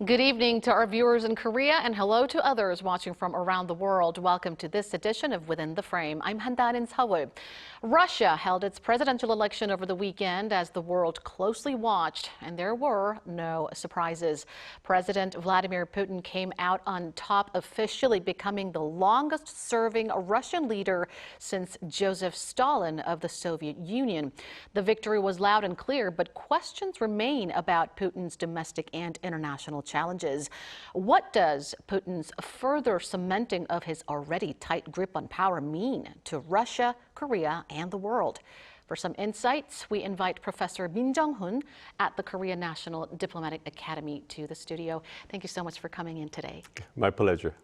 Good evening to our viewers in Korea and hello to others watching from around the world. Welcome to this edition of Within the Frame. I'm Han Da-eun in Seoul. Russia held its presidential election over the weekend as the world closely watched, and there were no surprises. President Vladimir Putin came out on top, officially becoming the longest-serving Russian leader since Josef Stalin of the Soviet Union. The victory was loud and clear, but questions remain about Putin's domestic and international challenges. What does Putin's further cementing of his already tight grip on power mean to Russia, Korea, and the world? For some insights, we invite Professor Min Jeong-hun at the Korea National Diplomatic Academy to the studio. Thank you so much for coming in today. My pleasure.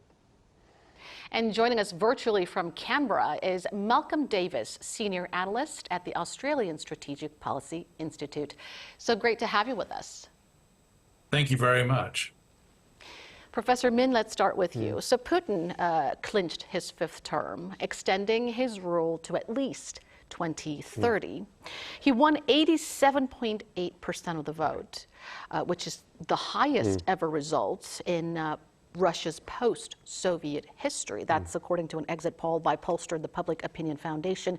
And joining us virtually from Canberra is Malcolm Davis, Senior Analyst at the Australian Strategic Policy Institute. So great to have you with us. Thank you very much. Professor Min, let's start with you. So Putin clinched his fifth term, extending his rule to at least 2030. He won 87.8% of the vote, which is the highest ever results in Russia's post-Soviet history. That's according to an exit poll by pollster the Public Opinion Foundation.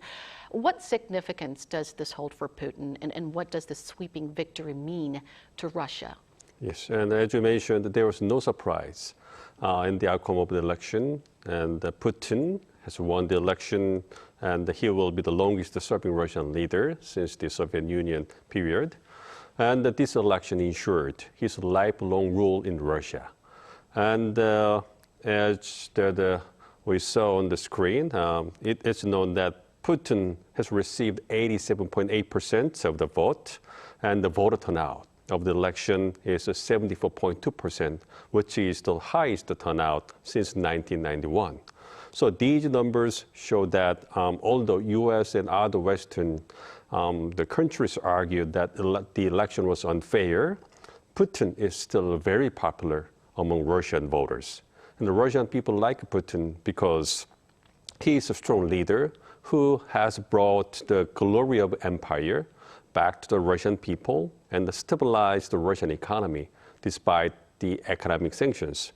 What significance does this hold for Putin, and what does this sweeping victory mean to Russia? Yes, and as you mentioned, there was no surprise in the outcome of the election, and Putin has won the election, and he will be the longest-serving Russian leader since the Soviet Union period. And this election ensured his lifelong rule in Russia. And as we saw on the screen, it is known that Putin has received 87.8% of the vote, and the voter turnout of the election is 74.2%, which is the highest turnout since 1991. So these numbers show that although U.S. and other Western the countries argued that the election was unfair, Putin is still very popular among Russian voters. And the Russian people like Putin because he is a strong leader who has brought the glory of empire back to the Russian people and stabilized the Russian economy despite the economic sanctions.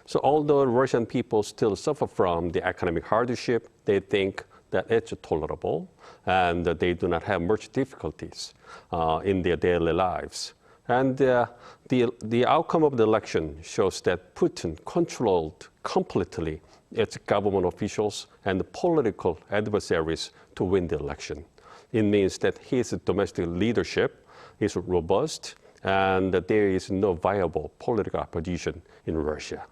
So although Russian people still suffer from the economic hardship, they think that it's tolerable and they do not have much difficulties in their daily lives. And the outcome of the election shows that Putin controlled completely its government officials and political adversaries to win the election. It means that his domestic leadership is robust and that there is no viable political opposition in Russia.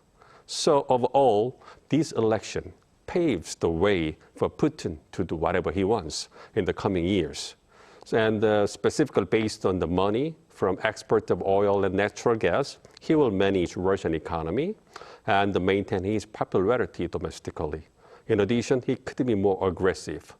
So overall, this election paves the way for Putin to do whatever he wants in the coming years. And specifically based on the money from export of oil and natural gas, he will manage Russian economy and maintain his popularity domestically. In addition, he could be more aggressive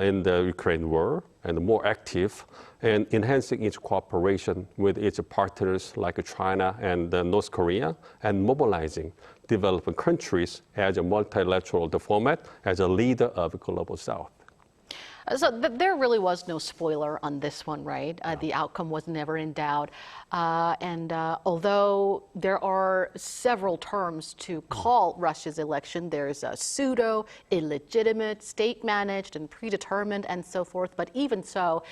in the Ukraine war and more active in enhancing its cooperation with its partners like China and North Korea and mobilizing developing countries as a multilateral format as a leader of the Global South. So there really was no spoiler on this one, right? The outcome was never in doubt. Although there are several terms to call Russia's election, there's a pseudo, illegitimate, state-managed, and predetermined, and so forth. But even so,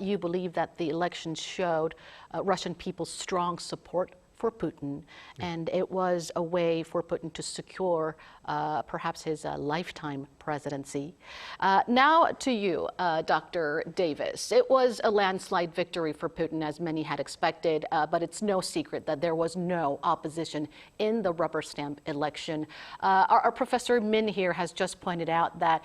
you believe that the election showed Russian people's strong support for Putin, and it was a way for Putin to secure perhaps his lifetime presidency. Now to you, Dr. Davis. It was a landslide victory for Putin, as many had expected, but it's no secret that there was no opposition in the rubber stamp election. Our Professor Min here has just pointed out that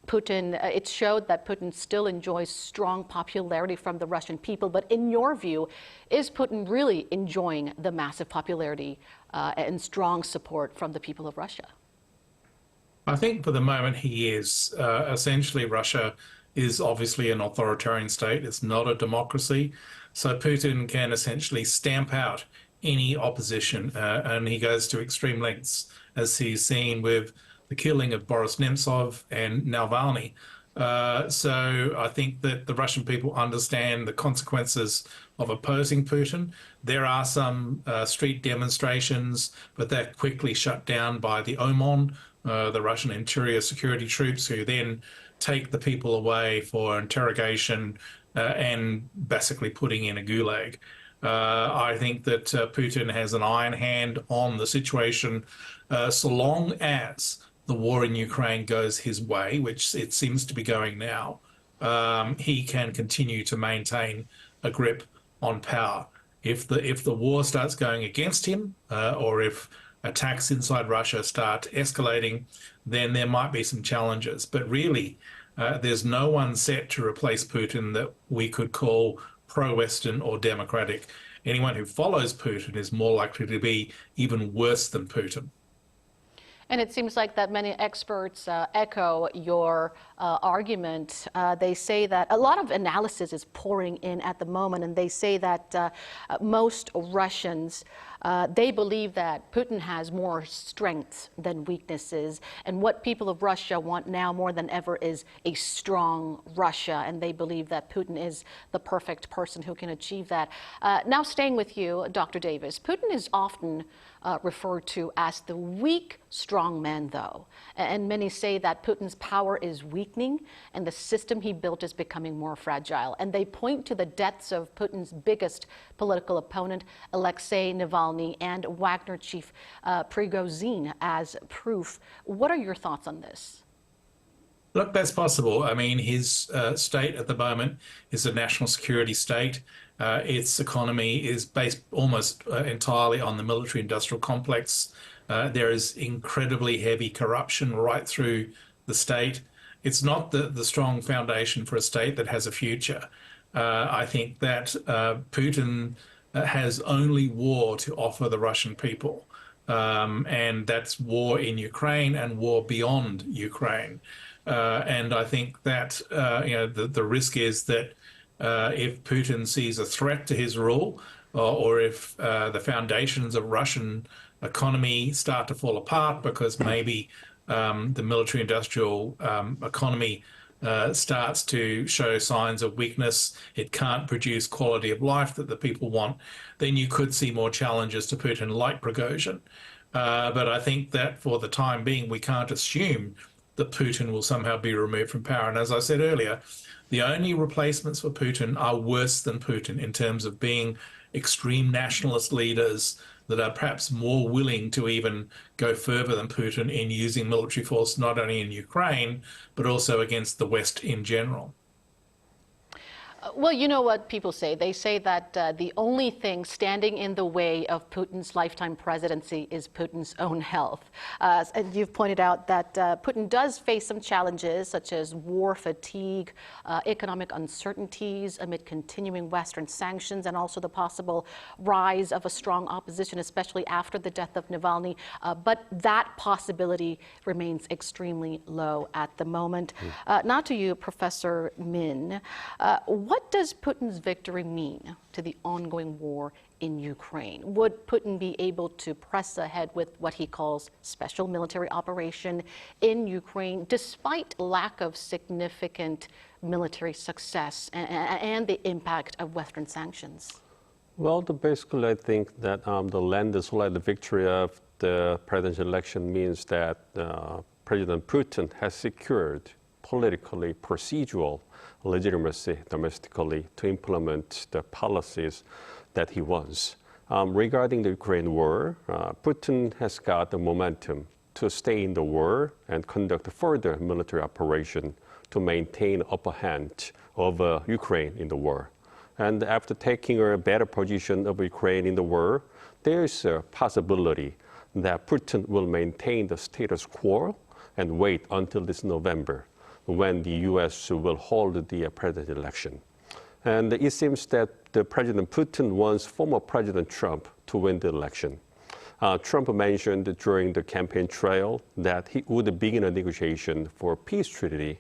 Putin, it showed that Putin still enjoys strong popularity from the Russian people. But in your view, is Putin really enjoying the massive popularity and strong support from the people of Russia? I think for the moment he is. Essentially, Russia is obviously an authoritarian state. It's not a democracy. So Putin can essentially stamp out any opposition, and he goes to extreme lengths, as he's seen with the killing of Boris Nemtsov and Navalny. So I think that the Russian people understand the consequences of opposing Putin. There are some street demonstrations, but they're quickly shut down by the OMON, the Russian Interior Security Troops, who then take the people away for interrogation and basically putting in a gulag. I think that Putin has an iron hand on the situation so long as the war in Ukraine goes his way, which it seems to be going now. He can continue to maintain a grip on power. If the war starts going against him, or if attacks inside Russia start escalating, then there might be some challenges. But really, there's no one set to replace Putin that we could call pro-Western or democratic. Anyone who follows Putin is more likely to be even worse than Putin. And it seems like that many experts echo your argument. They say that a lot of analysis is pouring in at the moment, and they say that most Russians, they believe that Putin has more strengths than weaknesses. And what people of Russia want now more than ever is a strong Russia. And they believe that Putin is the perfect person who can achieve that. Now staying with you, Dr. Davis, Putin is often referred to as the weak strong man, though. And many say that Putin's power is weakening and the system he built is becoming more fragile. And they point to the deaths of Putin's biggest political opponent, Alexei Navalny, and Wagner chief Prigozhin as proof. What are your thoughts on this? Look, that's possible. I mean, his state at the moment is a national security state. Its economy is based almost entirely on the military-industrial complex. There is incredibly heavy corruption right through the state. It's not the strong foundation for a state that has a future. I think that Putin has only war to offer the Russian people. And that's war in Ukraine and war beyond Ukraine. And I think that the risk is that if Putin sees a threat to his rule, or if the foundations of Russian economy start to fall apart because maybe the military-industrial economy starts to show signs of weakness, it can't produce quality of life that the people want, then you could see more challenges to Putin like Prigozhin. But I think that for the time being, we can't assume that Putin will somehow be removed from power. And as I said earlier, the only replacements for Putin are worse than Putin in terms of being extreme nationalist leaders that are perhaps more willing to even go further than Putin in using military force, not only in Ukraine, but also against the West in general. Well, you know what people say. They say that the only thing standing in the way of Putin's lifetime presidency is Putin's own health. And you've pointed out that Putin does face some challenges, such as war fatigue, economic uncertainties amid continuing Western sanctions, and also the possible rise of a strong opposition, especially after the death of Navalny. But that possibility remains extremely low at the moment. Now to you, Professor Min. What does Putin's victory mean to the ongoing war in Ukraine? Would Putin be able to press ahead with what he calls special military operation in Ukraine, despite lack of significant military success and the impact of Western sanctions? Well, basically, I think that the landslide victory of the presidential election means that President Putin has secured politically procedural legitimacy domestically to implement the policies that he wants. Regarding the Ukraine war, Putin has got the momentum to stay in the war and conduct further military operation to maintain upper hand over Ukraine in the war. And after taking a better position of Ukraine in the war, there is a possibility that Putin will maintain the status quo and wait until this November, when the U.S. will hold the presidential election. And it seems that the President Putin wants former President Trump to win the election. Trump mentioned during the campaign trail that he would begin a negotiation for a peace treaty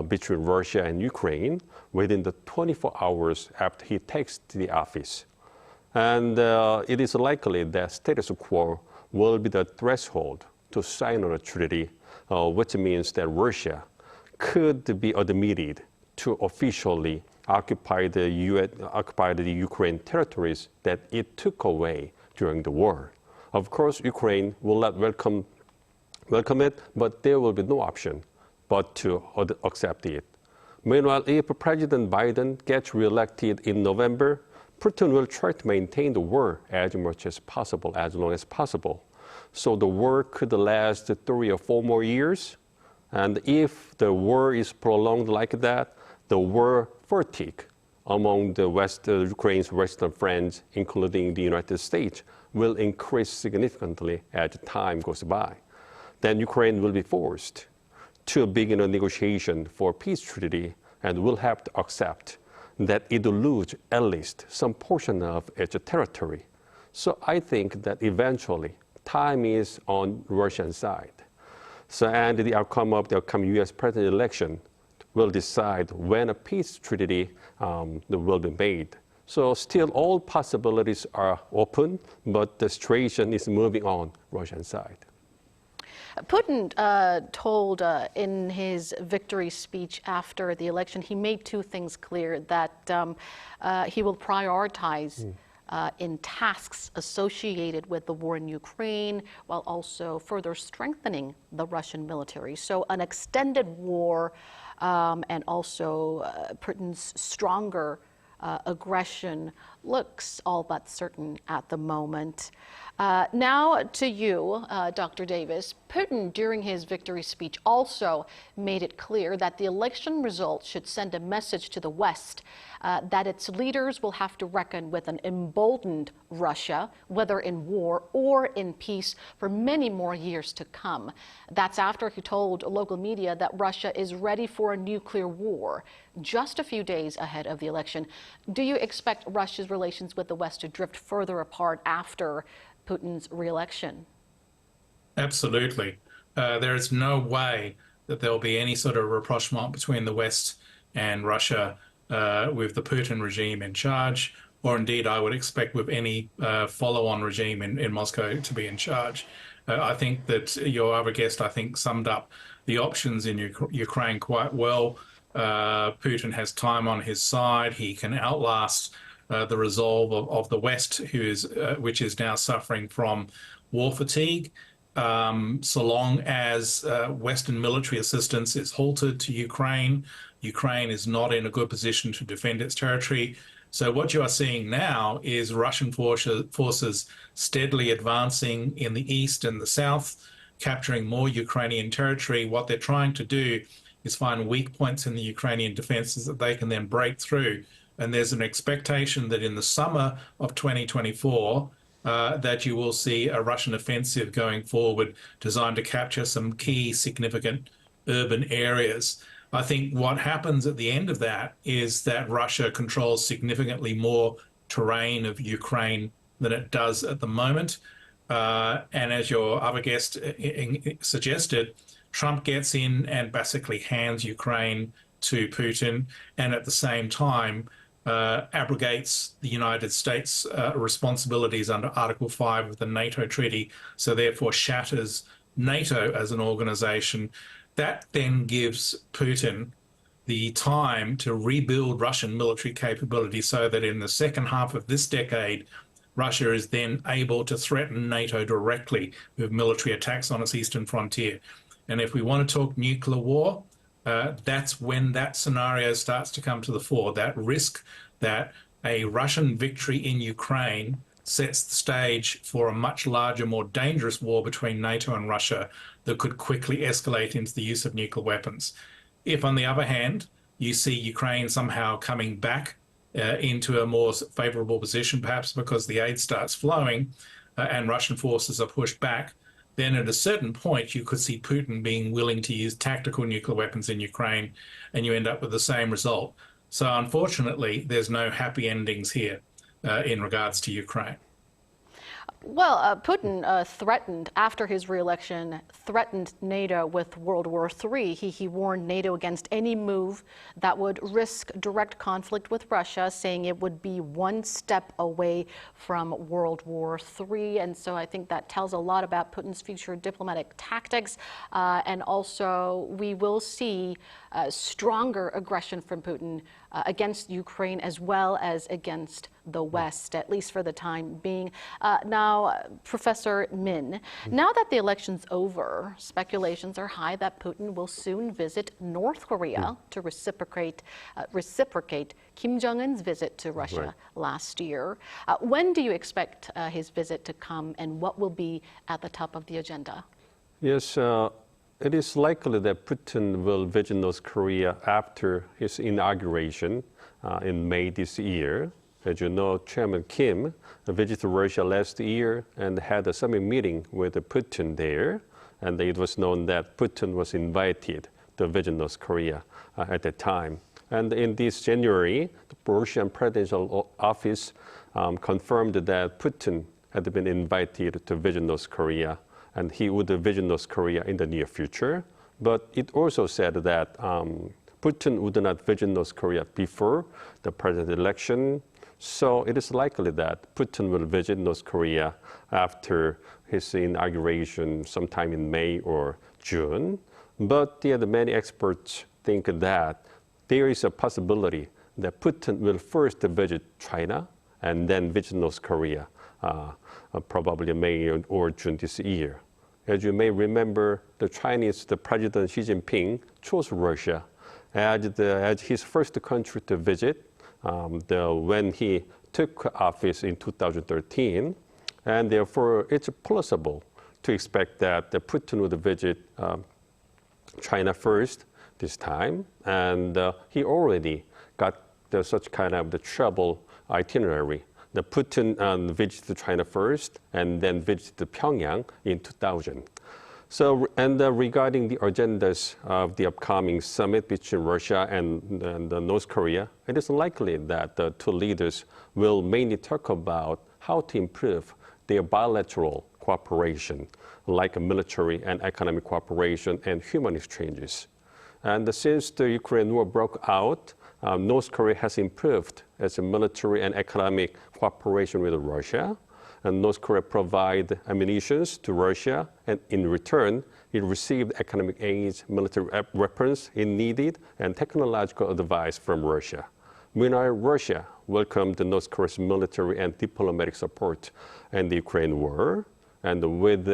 between Russia and Ukraine within the 24 hours after he takes the office. And it is likely that status quo will be the threshold to sign on a treaty, which means that Russia could be admitted to officially occupied the Ukraine territories that it took away during the war. Of course, Ukraine will not welcome it, but there will be no option but to accept it. Meanwhile, if President Biden gets reelected in November, Putin will try to maintain the war as much as possible, as long as possible. So the war could last 3 or 4 more years. And if the war is prolonged like that, the war fatigue among the Ukraine's Western friends, including the United States, will increase significantly as time goes by. Then Ukraine will be forced to begin a negotiation for peace treaty and will have to accept that it will lose at least some portion of its territory. So I think that eventually time is on Russian side. So, and the outcome of the upcoming U.S. president election will decide when a peace treaty will be made. So still all possibilities are open, but the situation is moving on Russian side. Putin told in his victory speech after the election, he made 2 things clear, that he will prioritize in tasks associated with the war in Ukraine, while also further strengthening the Russian military. So an extended war and also Putin's stronger aggression looks all but certain at the moment. Now to you, Dr. Davis. Putin, during his victory speech, also made it clear that the election results should send a message to the West that its leaders will have to reckon with an emboldened Russia, whether in war or in peace, for many more years to come. That's after he told local media that Russia is ready for a nuclear war, just a few days ahead of the election. Do you expect Russia's relations with the West to drift further apart after Putin's re-election? Absolutely. There is no way that there will be any sort of rapprochement between the West and Russia with the Putin regime in charge, or indeed I would expect with any follow-on regime in Moscow to be in charge. I think that your other guest, I think, summed up the options in Ukraine quite well. Putin has time on his side. He can outlast the resolve of the West, which is now suffering from war fatigue. So long as Western military assistance is halted to Ukraine, Ukraine is not in a good position to defend its territory. So what you are seeing now is Russian forces steadily advancing in the east and the south, capturing more Ukrainian territory. What they're trying to do is find weak points in the Ukrainian defenses that they can then break through. And there's an expectation that in the summer of 2024, that you will see a Russian offensive going forward designed to capture some key significant urban areas. I think what happens at the end of that is that Russia controls significantly more terrain of Ukraine than it does at the moment. And as your other guest suggested, Trump gets in and basically hands Ukraine to Putin, and at the same time abrogates the United States' responsibilities under Article 5 of the NATO treaty, so therefore shatters NATO as an organization. That then gives Putin the time to rebuild Russian military capability so that in the second half of this decade, Russia is then able to threaten NATO directly with military attacks on its eastern frontier. And if we want to talk nuclear war, that's when that scenario starts to come to the fore, that risk that a Russian victory in Ukraine sets the stage for a much larger, more dangerous war between NATO and Russia that could quickly escalate into the use of nuclear weapons. If, on the other hand, you see Ukraine somehow coming back into a more favorable position, perhaps because the aid starts flowing and Russian forces are pushed back, then at a certain point you could see Putin being willing to use tactical nuclear weapons in Ukraine, and you end up with the same result. So unfortunately, there's no happy endings here in regards to Ukraine. Well, Putin threatened, after his re-election, threatened NATO with World War III. He warned NATO against any move that would risk direct conflict with Russia, saying it would be one step away from World War III. And so I think that tells a lot about Putin's future diplomatic tactics. And also, we will see stronger aggression from Putin against Ukraine as well as against the West, at least for the time being. Now, Professor Min, now that the election's over, speculations are high that Putin will soon visit North Korea to reciprocate Kim Jong-un's visit to Russia last year. When do you expect his visit to come, and what will be at the top of the agenda? Yes, it is likely that Putin will visit North Korea after his inauguration in May this year. As you know, Chairman Kim visited Russia last year and had a summit meeting with Putin there. And it was known that Putin was invited to visit North Korea at that time. And in this January, the Russian Presidential Office confirmed that Putin had been invited to visit North Korea, and he would visit North Korea in the near future. But it also said that Putin would not visit North Korea before the presidential election. So it is likely that Putin will visit North Korea after his inauguration sometime in May or June. But many experts think that there is a possibility that Putin will first visit China and then visit North Korea, probably May or June this year. As you may remember, the President Xi Jinping chose Russia as his first country to visit when he took office in 2013. And therefore, it's plausible to expect that Putin would visit China first this time. And he already got such kind of the travel itinerary. The Putin visited China first and then visited Pyongyang in 2000. So, regarding the agendas of the upcoming summit between Russia and North Korea, it is likely that the two leaders will mainly talk about how to improve their bilateral cooperation, like military and economic cooperation and human exchanges. And since the Ukraine war broke out, North Korea has improved its military and economic cooperation with Russia. And North Korea provided ammunition to Russia, and in return, it received economic aid, military weapons it needed, and technological advice from Russia. Meanwhile, Russia welcomed North Korea's military and diplomatic support in the Ukraine war. And with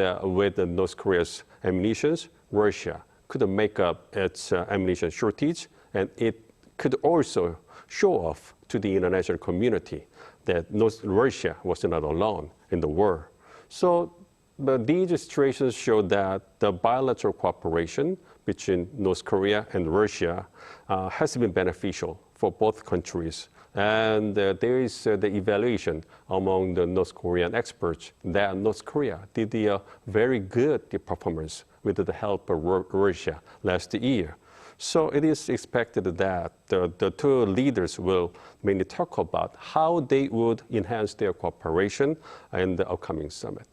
North Korea's ammunition, Russia could make up its ammunition shortage, and it could also show off to the international community that Russia was not alone in the war. So these situations show that the bilateral cooperation between North Korea and Russia has been beneficial for both countries. And there is the evaluation among the North Korean experts that North Korea did a very good performance with the help of Russia last year. So it is expected that the two leaders will mainly talk about how they would enhance their cooperation in the upcoming summit.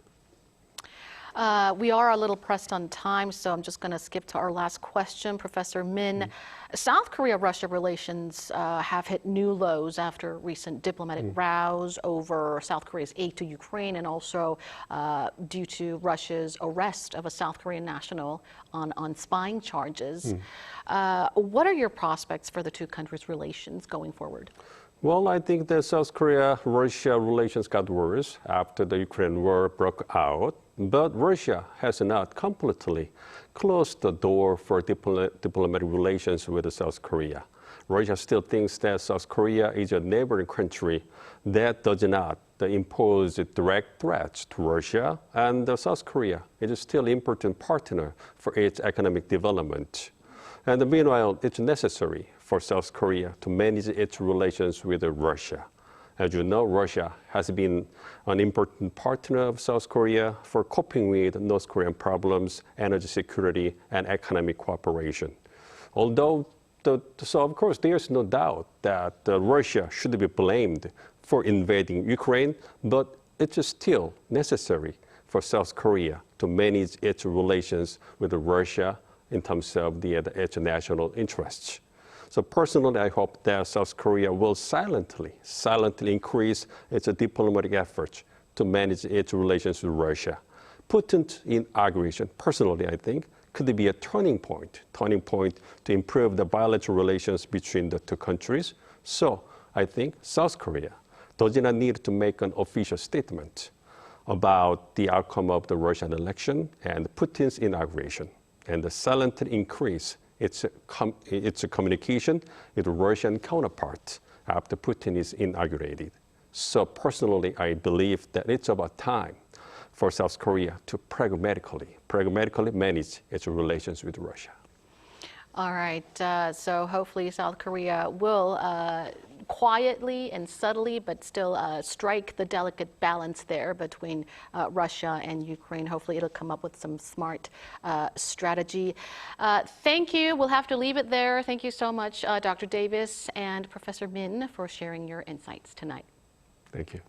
We are a little pressed on time, so I'm just going to skip to our last question. Professor Min, South Korea-Russia relations have hit new lows after recent diplomatic rows over South Korea's aid to Ukraine, and also due to Russia's arrest of a South Korean national on spying charges. What are your prospects for the two countries' relations going forward? Well, I think the South Korea-Russia relations got worse after the Ukraine war broke out. But Russia has not completely closed the door for diplomatic relations with South Korea. Russia still thinks that South Korea is a neighboring country that does not impose direct threats to Russia, and South Korea is still an important partner for its economic development. And meanwhile, it's necessary for South Korea to manage its relations with Russia. As you know, Russia has been an important partner of South Korea for coping with North Korean problems, energy security, and economic cooperation. Although, so of course, there's no doubt that Russia should be blamed for invading Ukraine, but it's still necessary for South Korea to manage its relations with Russia in terms of its national interests. So personally, I hope that South Korea will silently increase its diplomatic efforts to manage its relations with Russia. Putin's inauguration, personally, I think, could be a turning point to improve the bilateral relations between the two countries. So I think South Korea does not need to make an official statement about the outcome of the Russian election and Putin's inauguration, and silently increase its communication with Russian counterparts after Putin is inaugurated. So personally, I believe that it's about time for South Korea to pragmatically manage its relations with Russia. All right, so hopefully South Korea will quietly and subtly, but still strike the delicate balance there between Russia and Ukraine. Hopefully it'll come up with some smart strategy. Thank you. We'll have to leave it there. Thank you so much, Dr. Davis and Professor Min, for sharing your insights tonight. Thank you.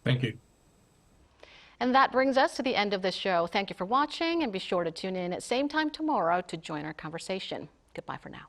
Thank you. And that brings us to the end of this show. Thank you for watching, and be sure to tune in at same time tomorrow to join our conversation. Goodbye for now.